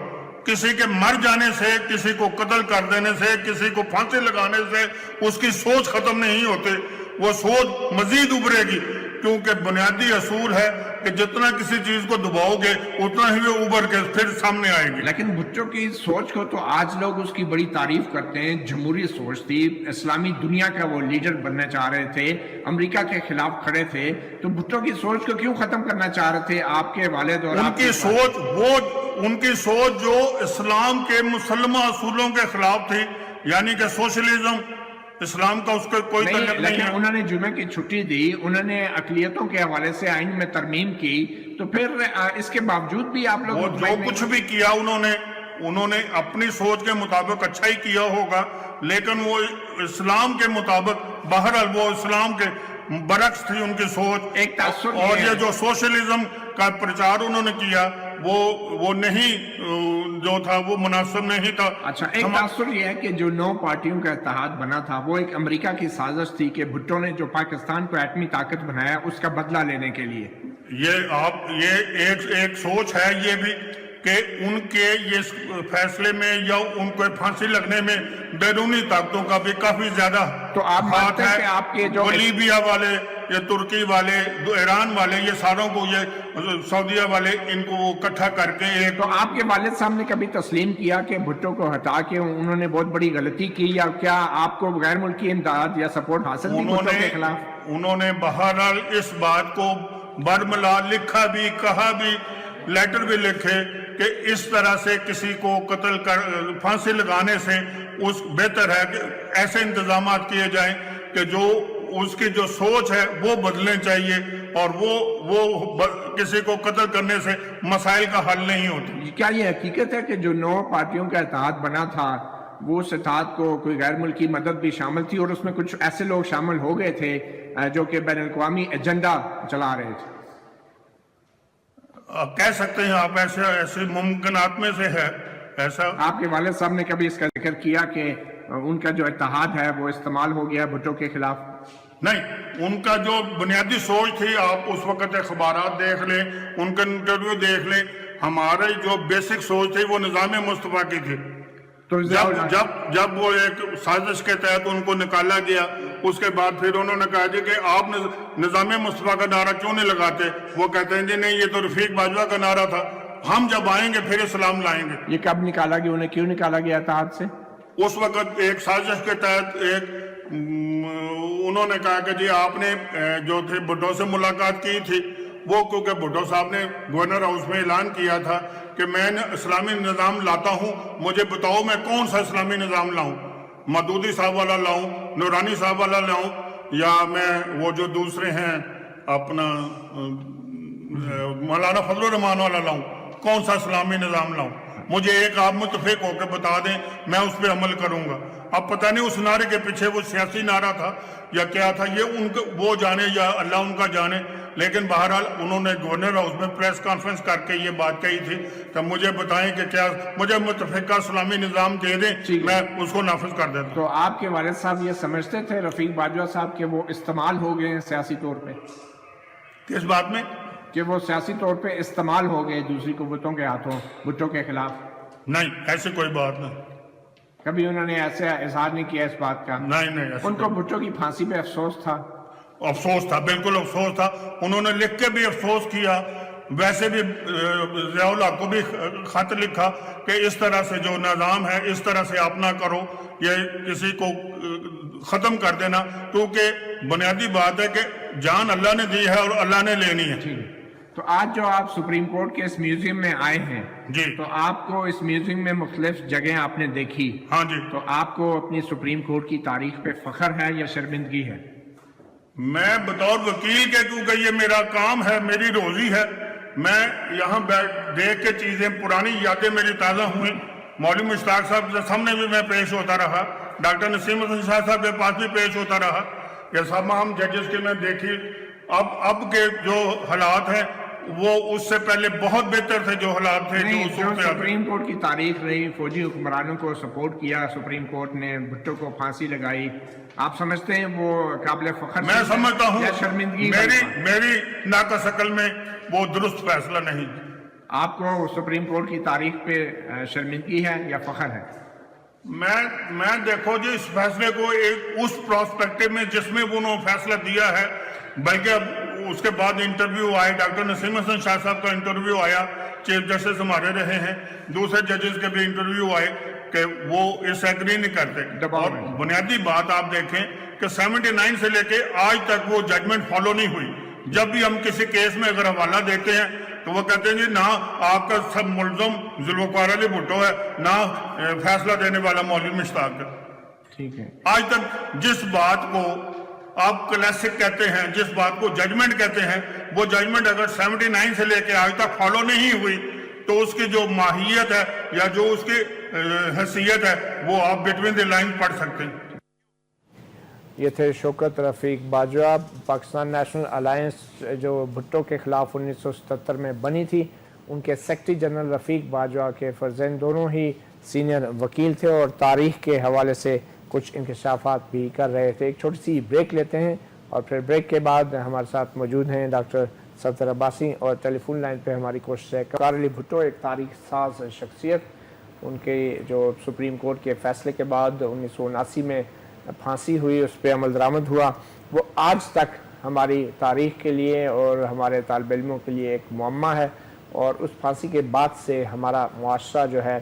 کسی کے مر جانے سے, کسی کو قتل کر دینے سے, کسی کو پھانسی لگانے سے اس کی سوچ ختم نہیں ہوتے, وہ سوچ مزید ابھرے گی, کیونکہ بنیادی اصول ہے کہ جتنا کسی چیز کو دباؤ گے اتنا ہی وہ ابھر کے پھر سامنے آئے گی. لیکن بھٹو کی سوچ کو تو آج لوگ اس کی بڑی تعریف کرتے ہیں, جمہوری سوچ تھی, اسلامی دنیا کا وہ لیڈر بننا چاہ رہے تھے, امریکہ کے خلاف کھڑے تھے, تو بھٹو کی سوچ کو کیوں ختم کرنا چاہ رہے تھے آپ کے والد؟ اور ان کی سوچ جو اسلام کے مسلمہ اصولوں کے خلاف تھی, یعنی کہ سوشلزم, اسلام کا اس کا کوئی تعلق نہیں لیکن ہے. انہوں نے جمعے کی چھٹی دی, انہوں نے اقلیتوں کے حوالے سے آئین میں ترمیم کی, تو پھر اس کے باوجود بھی آپ لوگ وہ جو کچھ بھی کیا انہوں نے اپنی سوچ کے مطابق اچھا ہی کیا ہوگا, لیکن وہ اسلام کے مطابق بہرحال وہ اسلام کے برعکس تھی ان کی سوچ. ایک تاثر اور یہ یہ ہے. جو سوشلزم کا پرچار انہوں نے کیا وہ نہیں جو تھا وہ مناسب نہیں تھا. اچھا, ایک تاثر یہ ہے کہ جو 9 پارٹیوں کا اتحاد بنا تھا وہ ایک امریکہ کی سازش تھی کہ بھٹو نے جو پاکستان کو ایٹمی طاقت بنایا اس کا بدلہ لینے کے لیے. یہ ایک سوچ ہے یہ بھی کہ ان کے یہ فیصلے میں یا ان کو پھانسی لگنے میں بیرونی طاقتوں کا بھی کافی زیادہ تو آپ مانتے ہیں کہ آپ کے جو لیبیا والے, یہ ترکی والے, ایران والے, یہ ساروں کو, یہ سعودیہ والے, ان کو اکٹھا کر کے ایک. تو آپ کے والد صاحب نے کبھی تسلیم کیا کہ بھٹو کو ہٹا کے انہوں نے بہت بڑی غلطی کی, یا کیا آپ کو غیر ملکی امداد یا سپورٹ حاصل تھی بھٹو کے خلاف؟ انہوں نے بہرحال اس بات کو برملا لکھا بھی, کہا بھی, لیٹر بھی لکھے کہ اس طرح سے کسی کو قتل کر پھانسی لگانے سے بہتر ہے کہ ایسے انتظامات کیے جائیں کہ جو اس کی جو سوچ ہے وہ بدلنے چاہیے, اور وہ کسی کو قتل کرنے سے مسائل کا حل نہیں ہوتا. کیا یہ حقیقت ہے کہ جو 9 پارٹیوں کا اتحاد بنا تھا وہ اس اتحاد کو کوئی غیر ملکی مدد بھی شامل تھی, اور اس میں کچھ ایسے لوگ شامل ہو گئے تھے جو کہ بین الاقوامی ایجنڈا چلا رہے تھے؟ کہہ سکتے ہیں آپ, ایسے ممکنات میں سے ہے ایسا. آپ کے والد صاحب نے کبھی اس کا ذکر کیا کہ ان کا جو اتحاد ہے وہ استعمال ہو گیا بھٹو کے خلاف؟ نہیں, ان کا جو بنیادی سوچ تھی, آپ اس وقت اخبارات دیکھ لیں, ان کا انٹرویو دیکھ لیں, ہماری جو بیسک سوچ تھی وہ نظام مصطفیٰ کی تھی. تو جب وہ ایک سازش کے تحت ان کو نکالا گیا, اس کے بعد پھر انہوں نے کہا جی کہ آپ نظام مصطفیٰ کا نعرہ کیوں نہیں لگاتے؟ وہ کہتے ہیں جی نہیں, یہ تو رفیق باجوہ کا نعرہ تھا, ہم جب آئیں گے پھر اسلام لائیں گے. یہ کب نکالا گیا, انہیں کیوں نکالا گیا اتحاد سے؟ اس وقت ایک سازش کے تحت انہوں نے کہا کہ جی آپ نے جو تھے بھٹو سے ملاقات کی تھی, وہ کیونکہ بھٹو صاحب نے گورنر ہاؤس میں اعلان کیا تھا کہ میں اسلامی نظام لاتا ہوں, مجھے بتاؤ میں کون سا اسلامی نظام لاؤں, مودودی صاحب والا لاؤں, نورانی صاحب والا لاؤں, یا میں وہ جو دوسرے ہیں اپنا مولانا فضل الرحمان والا لاؤں, کون سا اسلامی نظام لاؤں؟ مجھے ایک آپ متفق ہو کے بتا دیں, میں اس پہ عمل کروں گا. اب پتہ نہیں اس نعرے کے پیچھے وہ سیاسی نعرہ تھا یا کیا تھا, یہ ان کو وہ جانے یا اللہ ان کا جانے, لیکن بہرحال انہوں نے گورنر ہاؤس میں پریس کانفرنس کر کے یہ بات کہی تھی کہ مجھے بتائیں کہ کیا مجھے متفقہ اسلامی نظام دے دیں, میں اس کو نافذ کر دیتا ہوں. تو آپ کے والد صاحب یہ سمجھتے تھے رفیق باجوہ صاحب کہ وہ استعمال ہو گئے ہیں سیاسی طور پہ؟ کس بات میں؟ کہ وہ سیاسی طور پہ استعمال ہو گئے دوسری قوتوں کے ہاتھوں بھٹو کے خلاف؟ نہیں, ایسی کوئی بات نہیں. کبھی انہوں نے ایسے اظہار نہیں کیا اس بات کا؟ نہیں, ان کو بھٹو کی پھانسی پہ افسوس تھا؟ افسوس تھا, بالکل افسوس تھا. انہوں نے لکھ کے بھی افسوس کیا, ویسے بھی ضیاء الحق کو بھی خط لکھا کہ اس طرح سے جو نظام ہے اس طرح سے آپ نہ کرو, یہ کسی کو ختم کر دینا, کیونکہ بنیادی بات ہے کہ جان اللہ نے دی ہے اور اللہ نے لینی ہے. تو آج جو آپ سپریم کورٹ کے اس میوزیم میں آئے ہیں جی, تو آپ کو اس میوزیم میں مختلف جگہیں آپ نے دیکھی. ہاں جی. تو آپ کو اپنی سپریم کورٹ کی تاریخ پہ فخر ہے یا شرمندگی ہے؟ میں بطور وکیل کے, کیونکہ یہ میرا کام ہے, میری روزی ہے, میں یہاں دیکھ کے چیزیں, پرانی یادیں میری تازہ ہوئیں. مولوی مشتاق صاحب کے سامنے بھی میں پیش ہوتا رہا, ڈاکٹر نسیم حسن شاہ صاحب کے پاس بھی پیش ہوتا رہا. یہ سب ہم ججز کے میں دیکھی. اب کے جو حالات ہیں وہ اس سے پہلے بہت بہتر تھے جو حالات تھے. جو سپریم کورٹ کی تاریخ رہی, فوجی حکمرانوں کو سپورٹ کیا سپریم کورٹ نے, بھٹو کو پھانسی لگائی, آپ سمجھتے ہیں وہ قابل فخر؟ میں سمجھتا ہوں یا شرمندگی؟ میری ناقص عقل میں وہ درست فیصلہ نہیں. آپ کو سپریم کورٹ کی تاریخ پہ شرمندگی ہے یا فخر ہے؟ میں دیکھو جی اس فیصلے کو ایک اس پراسپیکٹو میں جس میں انہوں نے فیصلہ دیا ہے, بلکہ اس کے بعد انٹرویو آئے, ڈاکٹر نسیم حسن شاہ صاحب کا انٹرویو آیا, چیف جسٹس ہمارے رہے ہیں, دوسرے ججز کے بھی انٹرویو آئے کہ وہ اس ایگری نہیں کرتے. اور بنیادی بات آپ دیکھیں کہ 79 سے لے کے آج تک وہ ججمنٹ فالو نہیں ہوئی. جب بھی ہم کسی کیس میں اگر حوالہ دیتے ہیں تو وہ کہتے ہیں جی نہ آپ کا سب ملزم ذوالفقار علی بھٹو ہے, نہ فیصلہ دینے والا مولوی مشتاق ہے. ٹھیک ہے. آج تک جس بات کو آپ کلاسک کہتے ہیں, جس بات کو ججمنٹ کہتے ہیں, وہ ججمنٹ اگر 79 سے لے کے آج تک فالو نہیں ہوئی تو اس کی جو ماہیت ہے یا جو اس کی حیثیت ہے وہ آپ بٹوین دی لائن پڑھ سکتے ہیں. یہ تھے شوکت رفیق باجوہ. پاکستان نیشنل الائنس جو بھٹو کے خلاف 1977 میں بنی تھی, ان کے سیکرٹری جنرل رفیق باجوہ کے فرزند دونوں ہی سینئر وکیل تھے اور تاریخ کے حوالے سے کچھ انکشافات بھی کر رہے تھے. ایک چھوٹی سی بریک لیتے ہیں اور پھر بریک کے بعد ہمارے ساتھ موجود ہیں ڈاکٹر صفدر عباسی, اور ٹیلی فون لائن پہ ہماری کوشش ہے وقار علی بھٹو, ایک تاریخ ساز شخصیت. ان کے جو سپریم کورٹ کے فیصلے کے بعد 1979 میں پھانسی ہوئی, اس پہ عمل درآمد ہوا, وہ آج تک ہماری تاریخ کے لیے اور ہمارے طالب علموں کے لیے ایک معمہ ہے. اور اس پھانسی کے بعد سے ہمارا معاشرہ جو ہے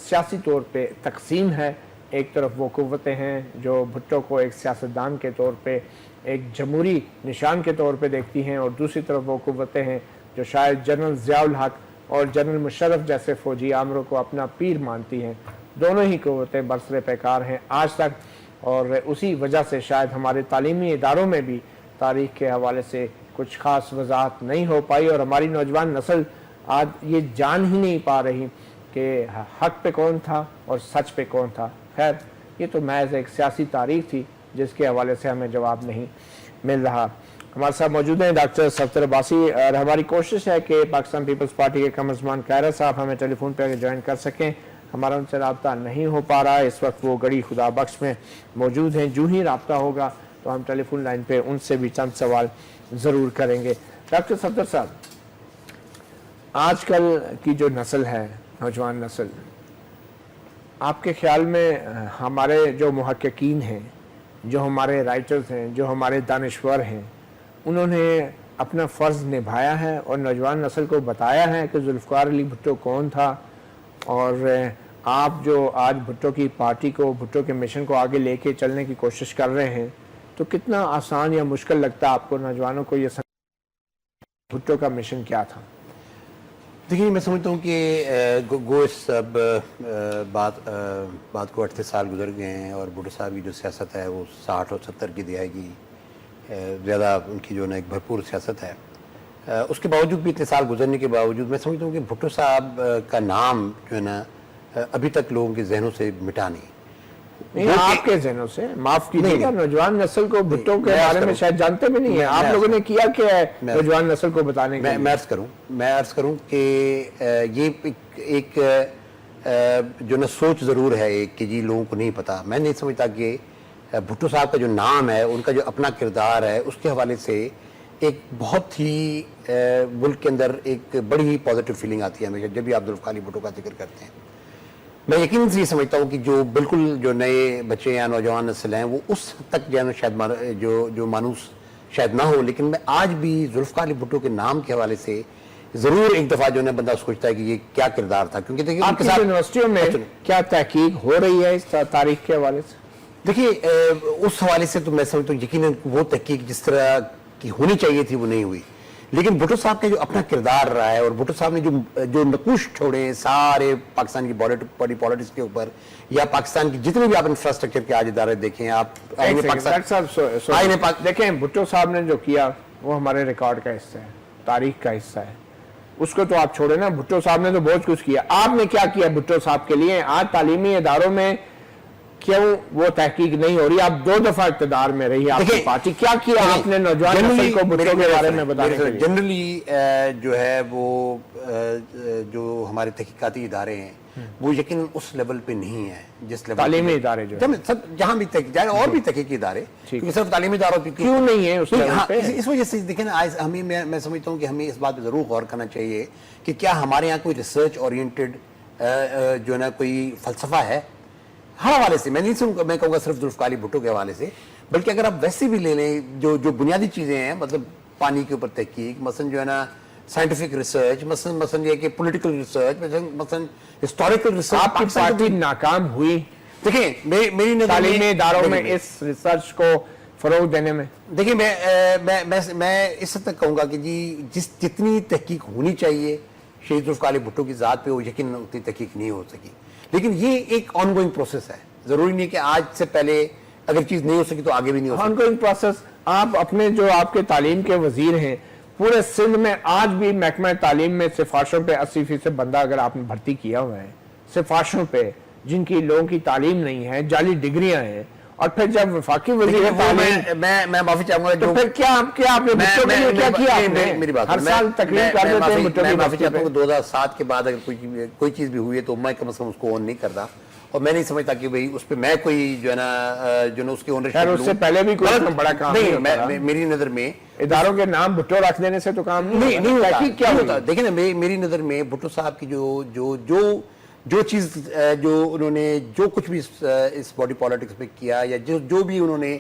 سیاسی طور پہ تقسیم ہے. ایک طرف وہ قوتیں ہیں جو بھٹو کو ایک سیاستدان کے طور پہ, ایک جمہوری نشان کے طور پہ دیکھتی ہیں, اور دوسری طرف وہ قوتیں ہیں جو شاید جنرل ضیاء الحق اور جنرل مشرف جیسے فوجی آمروں کو اپنا پیر مانتی ہیں. دونوں ہی قوتیں برسر پیکار ہیں آج تک, اور اسی وجہ سے شاید ہمارے تعلیمی اداروں میں بھی تاریخ کے حوالے سے کچھ خاص وضاحت نہیں ہو پائی, اور ہماری نوجوان نسل آج یہ جان ہی نہیں پا رہی کہ حق پہ کون تھا اور سچ پہ کون تھا. خیر, یہ تو محض ایک سیاسی تاریخ تھی جس کے حوالے سے ہمیں جواب نہیں مل رہا. ہمارے ساتھ موجود ہیں ڈاکٹر صفدر عباسی, اور ہماری کوشش ہے کہ پاکستان پیپلز پارٹی کے قمرزمان قاہرہ صاحب ہمیں ٹیلی فون پہ جوائن کر سکیں. ہمارا ان سے رابطہ نہیں ہو پا رہا ہے اس وقت, وہ گڑی خدا بخش میں موجود ہیں. جو ہی رابطہ ہوگا تو ہم ٹیلی فون لائن پہ ان سے بھی چند سوال ضرور کریں گے. ڈاکٹر صفدر صاحب, آج کل کی جو نسل ہے, نوجوان نسل, آپ کے خیال میں ہمارے جو محققین ہیں, جو ہمارے رائٹرز ہیں, جو ہمارے دانشور ہیں, انہوں نے اپنا فرض نبھایا ہے اور نوجوان نسل کو بتایا ہے کہ ذوالفقار علی بھٹو کون تھا؟ اور آپ جو آج بھٹو کی پارٹی کو, بھٹو کے مشن کو آگے لے کے چلنے کی کوشش کر رہے ہیں, تو کتنا آسان یا مشکل لگتا ہے آپ کو نوجوانوں کو یہ سمجھنا بھٹو کا مشن کیا تھا؟ دیکھیے, میں سمجھتا ہوں کہ گو اس بات کو 38 سال گزر گئے ہیں, اور بھٹو صاحب کی جو سیاست ہے وہ 60 اور 70 کی دہائی کی زیادہ ان کی جو ہے نا ایک بھرپور سیاست ہے. اس کے باوجود بھی اتنے سال گزرنے کے باوجود میں سمجھتا ہوں کہ بھٹو صاحب کا نام جو ہے نا ابھی تک لوگوں کے ذہنوں سے مٹا نہیں. آپ کے ذہنوں سے معاف کیجیے گا, نوجوان نسل کو بھٹو کے بارے میں شاید جانتے بھی نہیں ہیں. آپ لوگوں نے کیا کیا ہے نوجوان نسل کو بتانے کے لیے؟ میں عرض کروں کہ یہ ایک جو نا سوچ ضرور ہے کہ جی لوگوں کو نہیں پتا. میں نہیں سمجھتا کہ بھٹو صاحب کا جو نام ہے, ان کا جو اپنا کردار ہے, اس کے حوالے سے ایک بہت ہی ملک کے اندر ایک بڑی ہی پازیٹیو فیلنگ آتی ہے ہمیشہ جب بھی آپ ذوالفقار علی بھٹو کا ذکر کرتے ہیں. میں یقیناً سے یہ سمجھتا ہوں کہ جو بالکل جو نئے بچے یا نوجوان نسل ہیں وہ اس حد تک جو ہے شاید جو مانوس شاید نہ ہو, لیکن میں آج بھی ذوالفقار علی بھٹو کے نام کے حوالے سے ضرور ایک دفعہ جو ہے بندہ سوچتا ہے کہ یہ کیا کردار تھا. کیونکہ دیکھیے آپ کی یونیورسٹیوں میں کیا تحقیق ہو رہی ہے اس تاریخ کے حوالے سے؟ دیکھیے, اس حوالے سے تو میں سمجھتا ہوں یقیناً وہ تحقیق جس طرح کی ہونی چاہیے تھی وہ نہیں ہوئی, لیکن بھٹو صاحب کا جو اپنا کردار رہا ہے, اور بھٹو صاحب نے جو نقوش چھوڑے سارے پاکستان کی باڈی پالیٹکس کے اوپر, یا پاکستان کی جتنے بھی آپ انفراسٹرکچر کے آج ادارے دیکھیں, آپ دیکھیں بھٹو صاحب نے جو کیا وہ ہمارے ریکارڈ کا حصہ ہے, تاریخ کا حصہ ہے. اس کو تو آپ چھوڑے نا, بھٹو صاحب نے تو بہت کچھ کیا. آپ نے کیا کیا بھٹو صاحب کے لیے؟ آج تعلیمی اداروں میں کیوں وہ تحقیق نہیں ہو رہی؟ آپ 2 دفعہ اقتدار میں رہی آپ کی پارٹی, کیا کیا آپ نے نوجوان نسل کو بھٹو کے بارے میں بتانے کے لیے؟ جنرلی جو ہے وہ جو ہمارے تحقیقاتی ادارے ہیں وہ یقیناً اس لیول پہ نہیں ہے جس لیول تعلیمی ادارے جو جہاں بھی اور بھی تحقیقی ادارے, کیونکہ صرف تعلیمی اداروں پہ کیوں نہیں ہے اس لیول پہ؟ اس وجہ سے دیکھیں نا, ہمیں میں سمجھتا ہوں کہ ہمیں اس بات پہ ضرور غور کرنا چاہیے کہ کیا ہمارے یہاں کوئی ریسرچ اورینٹڈ جو ہے نا کوئی فلسفہ ہے ہر حوالے سے. میں کہوں گا صرف ذوالفقار علی بھٹو کے حوالے سے, بلکہ اگر آپ ویسے بھی لے لیں جو بنیادی چیزیں ہیں, مطلب پانی کے اوپر تحقیق, مثلا جو ہے نا سائنٹیفک ریسرچ, مثلا یہ کہ پولیٹیکل ریسرچ, مثلا ہسٹوریکل ریسرچ. آپ کی پارٹی ناکام ہوئی دیکھیں میری نظر تعلیمی اداروں میں اس ریسرچ کو فروغ دینے میں؟ دیکھیں میں اس حد تک کہوں گا کہ جی جتنی تحقیق ہونی چاہیے شہید ذوالفقار علی بھٹو کی ذات پہ, وہ یقیناً اتنی تحقیق نہیں ہو سکی. لیکن یہ ایک آن گوئنگ پروسیس ہے. ضروری نہیں کہ آج سے پہلے اگر چیز نہیں ہو سکی تو آگے بھی نہیں ہو سکتی. On going process. آپ اپنے جو آپ کے تعلیم کے وزیر ہیں پورے سندھ میں آج بھی محکمہ تعلیم میں سفارشوں پہ 80% بندہ اگر آپ نے بھرتی کیا ہوا ہے سفارشوں پہ, جن کی لوگوں کی تعلیم نہیں ہے, جعلی ڈگریاں ہیں, اور پھر جب وفاقی وزیر تعلیم میں معافی چاہوں گا تو پھر کیا آپ نے بچوں کے لیے کیا کیا آپ نے؟ میری بات ہر سال تقریر کر دیتے ہیں بچوں میں کی معافی بستی چاہتا پہ. ہوں کہ 2007 کے بعد اگر کوئی چیز بھی ہوئی ہے تو میں کم از کم اس کو اون نہیں کرتا, اور میں نہیں سمجھتا کہ بھئی اس پہ میں کوئی جو ہے نا اس کی اونرشپ اس سے پہلے بھی کوئی بڑا کام نہیں. میری نظر میں اداروں کے نام بھٹو رکھ دینے سے تو کام نہیں ہوتا. کیا ہوتا دیکھیں نا, میری نظر میں بھٹو صاحب کی جو چیز جو انہوں نے جو کچھ بھی اس باڈی پالیٹکس میں کیا یا جو بھی انہوں نے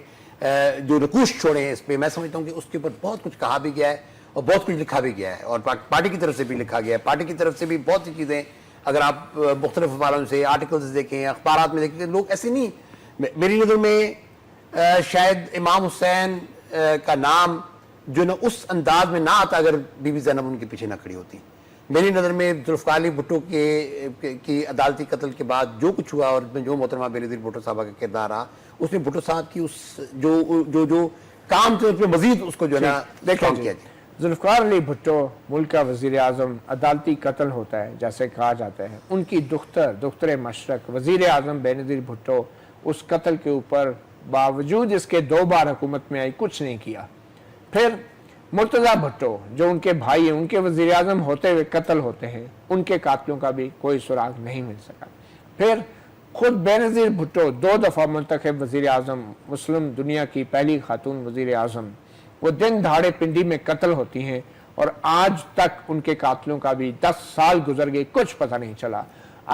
جو نقوش چھوڑے ہیں اس پہ, میں سمجھتا ہوں کہ اس کے اوپر بہت کچھ کہا بھی گیا ہے اور بہت کچھ لکھا بھی گیا ہے, اور پارٹی کی طرف سے بھی لکھا گیا ہے. پارٹی کی طرف سے بھی بہت سی چیزیں اگر آپ مختلف حوالوں سے آرٹیکلز دیکھیں, اخبارات میں دیکھیں, لوگ ایسے نہیں. میری نظر میں شاید امام حسین کا نام جو نا اس انداز میں نہ آتا اگر بی بی زینب ان کے پیچھے نہ کھڑی ہوتی. میری نظر میں ذوالفقار علی بھٹو کی عدالتی قتل کے بعد جو کچھ ہوا اور جو محترمہ بینظیر بھٹو صاحبہ کا کردار رہا, اس نے بھٹو صاحب کی اس جو کام تھے اس پہ مزید اس کو جو ہے نا دیکھیں کیا. ذوالفقار علی بھٹو ملک کا وزیر اعظم, عدالتی قتل ہوتا ہے جیسے کہا جاتا ہے. ان کی دختر مشرق وزیر اعظم بینظیر بھٹو اس قتل کے اوپر باوجود اس کے 2 بار حکومت میں آئی کچھ نہیں کیا. پھر مرتضیٰ بھٹو جو ان کے بھائی ہیں, ان کے وزیر اعظم ہوتے ہوئے قتل ہوتے ہیں, ان کے قاتلوں کا بھی کوئی سراغ نہیں مل سکا. پھر خود بینظیر بھٹو 2 دفعہ منتخب وزیر اعظم, مسلم دنیا کی پہلی خاتون وزیر اعظم, وہ دن دہاڑے پنڈی میں قتل ہوتی ہیں, اور آج تک ان کے قاتلوں کا بھی 10 سال گزر گئے, کچھ پتہ نہیں چلا.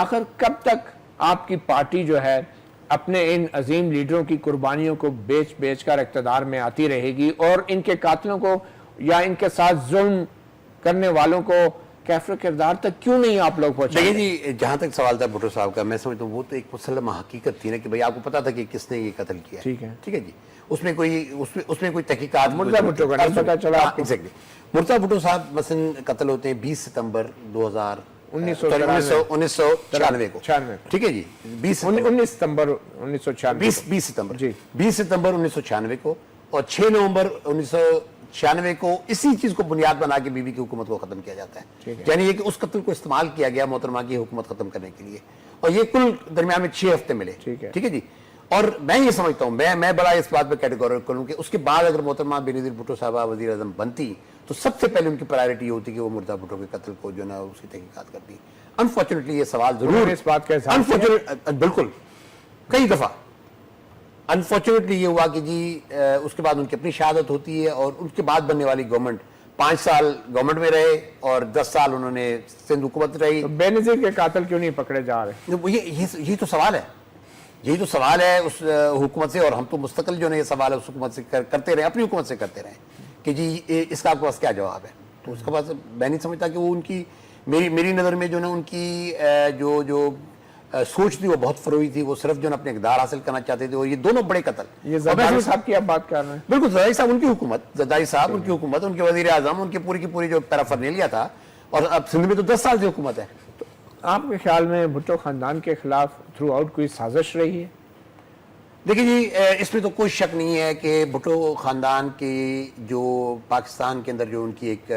آخر کب تک آپ کی پارٹی جو ہے اپنے ان عظیم لیڈروں کی قربانیوں کو بیچ کر اقتدار میں آتی رہے گی, اور ان کے قاتلوں کو یا ان کے ساتھ ظلم کرنے والوں کو کیفر کردار تک کیوں نہیں آپ لوگ پہنچائیں؟ دیکھیں جی, جہاں تک سوال تھا بھٹو صاحب کا, میں سمجھتا ہوں وہ تو ایک مسلمہ حقیقت تھی نا کہ بھئی آپ کو پتا تھا کہ کس نے یہ قتل کیا. ٹھیک ہے جی, اس میں کوئی تحقیقات. مرتضیٰ بھٹو کا نہیں پتا چلا آپ کو؟ مرتضیٰ بھٹو صاحب مثلا قتل ہوتے ہیں 20 ستمبر 1996 کو. ٹھیک ہے جی, 19 ستمبر 1996 20 ستمبر جی 20 ستمبر 1996 کو, اور 6 نومبر 1996 کو اسی چیز کو بنیاد بنا کے بی بی کی حکومت کو ختم کیا جاتا ہے. یعنی یہ کہ اس قتل کو استعمال کیا گیا محترمہ کی حکومت ختم کرنے کے لیے, اور یہ کل درمیان میں 6 ہفتے ملے. ٹھیک ہے جی, اور میں یہ سمجھتا ہوں, میں بڑا اس بات پہ کیٹیگوری کروں کہ اس کے بعد اگر محترمہ بینظیر بھٹو صاحبہ وزیر اعظم بنتی تو سب سے پہلے ان کی پرائرٹی یہ ہوتی کہ وہ مرتضیٰ بھٹو کے قتل کو جو ہے نا اس کی تحقیقات کرتی. انفارچونیٹلی یہ سوال ضرور اس بات کا اظہار بالکل کئی دفعہ انفارچونیٹلی یہ ہوا کہ جی اس کے بعد ان کی اپنی شہادت ہوتی ہے, اور ان کے بعد بننے والی گورنمنٹ 5 سال گورنمنٹ میں رہے اور 10 سال انہوں نے سندھ حکومت رہی. بینظیر کے قاتل کیوں نہیں پکڑے جا رہے؟ یہی تو سوال ہے, یہی تو سوال ہے اس حکومت سے, اور ہم تو مستقل جو ہے یہ سوال ہے اس حکومت سے کرتے رہے, اپنی حکومت سے کرتے رہے کہ جی اس کا آپ کے پاس کیا جواب ہے. تو اس کے بعد میں نہیں سمجھتا کہ وہ ان کی میری نظر میں جو نا ان کی جو سوچ تھی وہ بہت فروئی تھی. وہ صرف جو نا اپنے اقدار حاصل کرنا چاہتے تھے, اور یہ دونوں بڑے قتل. یہ زرداری صاحب کی آپ بات کر رہے ہیں؟ بالکل, زرداری صاحب ان کی حکومت, زرداری صاحب ان کی حکومت, ان کے وزیر اعظم, ان کی پوری جو پیرافرنیلیا تھا, اور اب سندھ میں تو 10 سال سے حکومت ہے. آپ کے خیال میں بھٹو خاندان کے خلاف تھرو آؤٹ کوئی سازش رہی ہے؟ دیکھیں جی, اس میں تو کوئی شک نہیں ہے کہ بھٹو خاندان کی جو پاکستان کے اندر جو ان کی ایک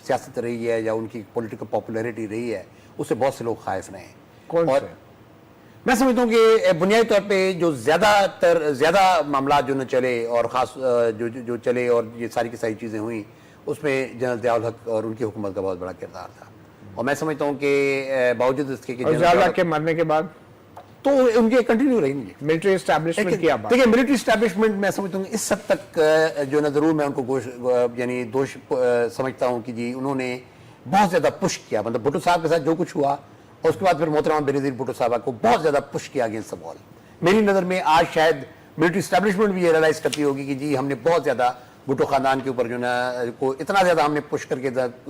سیاست رہی ہے یا ان کی پولیٹیکل پاپولیرٹی رہی ہے, اس سے بہت سے لوگ خائف رہے ہیں. کون سے؟ میں سمجھتا ہوں کہ بنیادی طور پہ جو زیادہ معاملات جو نہ چلے, اور خاص جو چلے اور یہ ساری کی ساری چیزیں ہوئیں, اس میں جنرل ضیاء الحق اور ان کی حکومت کا بہت بڑا کردار تھا. اور میں سمجھتا ہوں کہ باوجود اس کے ضیاء الحق کے مرنے کے بعد تو ان کے کنٹینیو رہی نہیں. ملٹری اسٹیبلشمنٹ کی بات, دیکھیں ملٹری اسٹیبلشمنٹ میں سمجھتا ہوں اس حد تک جو نہ ضرور میں ان کو یعنی دوش سمجھتا ہوں کہ جی انہوں نے بہت زیادہ پش کیا, مطلب بھٹو صاحب کے ساتھ جو کچھ ہوا, اور اس کے بعد پھر محترمہ بینظیر بھٹو صاحبہ کو بہت زیادہ پش کیا اگینسٹ دا وال. میری نظر میں آج شاید ملٹری اسٹیبلشمنٹ بھی یہ ریلائز کرتی ہوگی کہ جی ہم نے بہت زیادہ بھٹو خاندان کے اوپر جو نا کو اتنا زیادہ ہم نے پش کر کے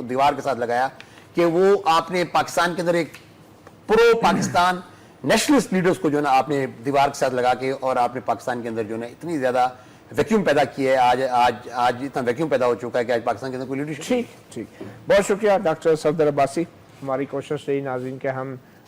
دیوار کے ساتھ لگایا کہ وہ آپ نے پاکستان کے اندر ایک پرو پاکستان نیشنلسٹ لیڈرز کو جو نا آپ نے دیوار کے ساتھ لگا کے, اور آپ نے پاکستان کے اندر جو نا اتنی زیادہ ویکیوم پیدا کی ہے. آج اتنا ویکیوم پیدا ہو چکا ہے کہ آج پاکستان کے اندر کوئی لیڈرشپ. ٹھیک. بہت شکریہ ڈاکٹر صفدر عباسی. ہماری کوشش رہی ناظرین کہ ہم